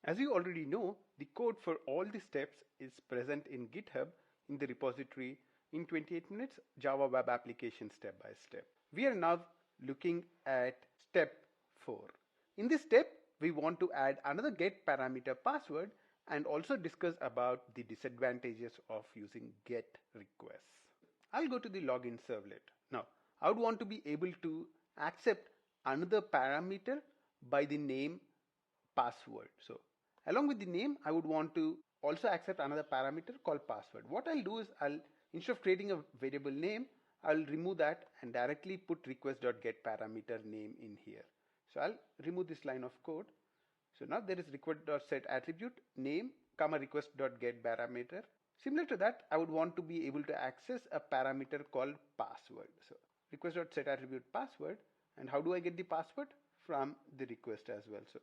As you already know, the code for all the steps is present in GitHub in the repository in 28 minutes Java web application step by step. We are now looking at step 4. In this step, we want to add another get parameter password and also discuss about the disadvantages of using get requests. I'll go to the login servlet. Now, I would want to be able to accept another parameter by the name password. So along with the name, I would want to also accept another parameter called password. What I'll do is instead of creating a variable name, I'll remove that and directly put request.getParameter name in here. So I'll remove this line of code. So now there is request.setAttribute name comma request.getParameter. Similar to that, I would want to be able to access a parameter called password. So request.setAttribute password. And how do I get the password? From the request as well. So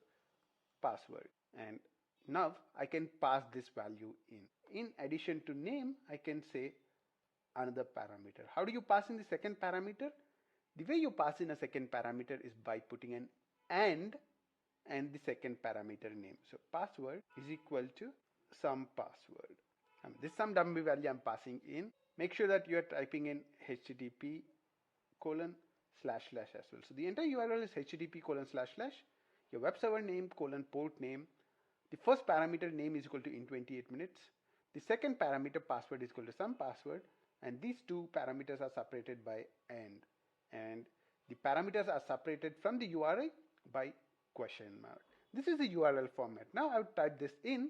password. And now I can pass this value in. In addition to name, I can say another parameter. How do you pass in the second parameter? The way you pass in a second parameter is by putting an and the second parameter name. So password is equal to some password. This some dummy value I'm passing in. Make sure that you are typing in http:// as well. So the entire URL is http:// your web server name port name. The first parameter name is equal to in 28 minutes. The second parameter password is equal to some password, and these two parameters are separated by and the parameters are separated from the URI by question mark. This is the URL format. Now I would type this in,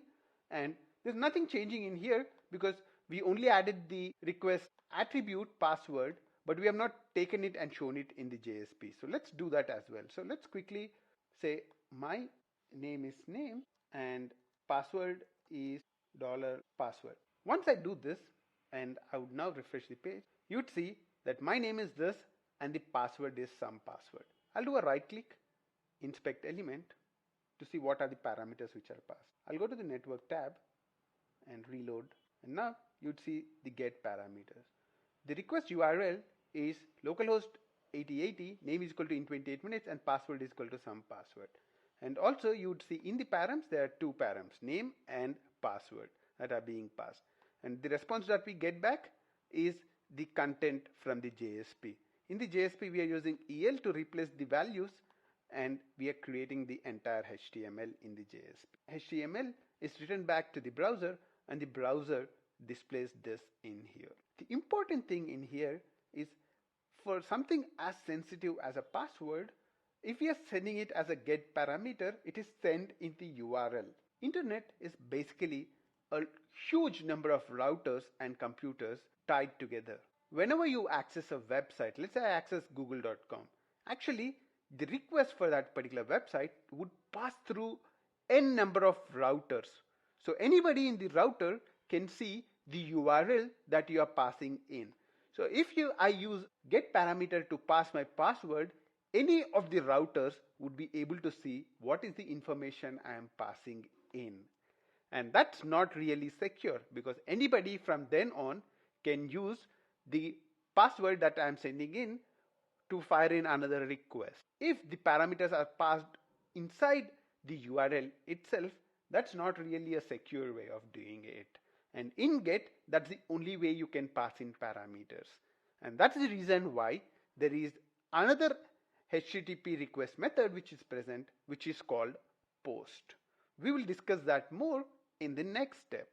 and there's nothing changing in here because we only added the request attribute password, but we have not taken it and shown it in the JSP. So let's do that as well. So let's quickly say my name is name and password is $password. Once I do this and I would now refresh the page, you'd see that my name is this and the password is some password. I'll do a right click, inspect element to see what are the parameters which are passed. I'll go to the network tab and reload, and now you'd see the get parameters. The request URL is localhost 8080, name is equal to in 28 minutes and password is equal to some password. And also you would see in the params there are two params, name and password, that are being passed. And the response that we get back is the content from the JSP. In the JSP we are using EL to replace the values, and we are creating the entire HTML in the JSP. HTML is written back to the browser and the browser displays this in here. The important thing in here is for something as sensitive as a password, if we are sending it as a get parameter, it is sent in the URL. Internet is basically a huge number of routers and computers tied together. Whenever you access a website, let's say I access google.com, actually the request for that particular website would pass through n number of routers. So anybody in the router can see the URL that you are passing in. So if I use get parameter to pass my password, any of the routers would be able to see what is the information I am passing in. And that's not really secure because anybody from then on can use the password that I am sending in to fire in another request. If the parameters are passed inside the URL itself, that's not really a secure way of doing it. And in get, that's the only way you can pass in parameters. And that's the reason why there is another HTTP request method which is present, which is called post. We will discuss that more in the next step.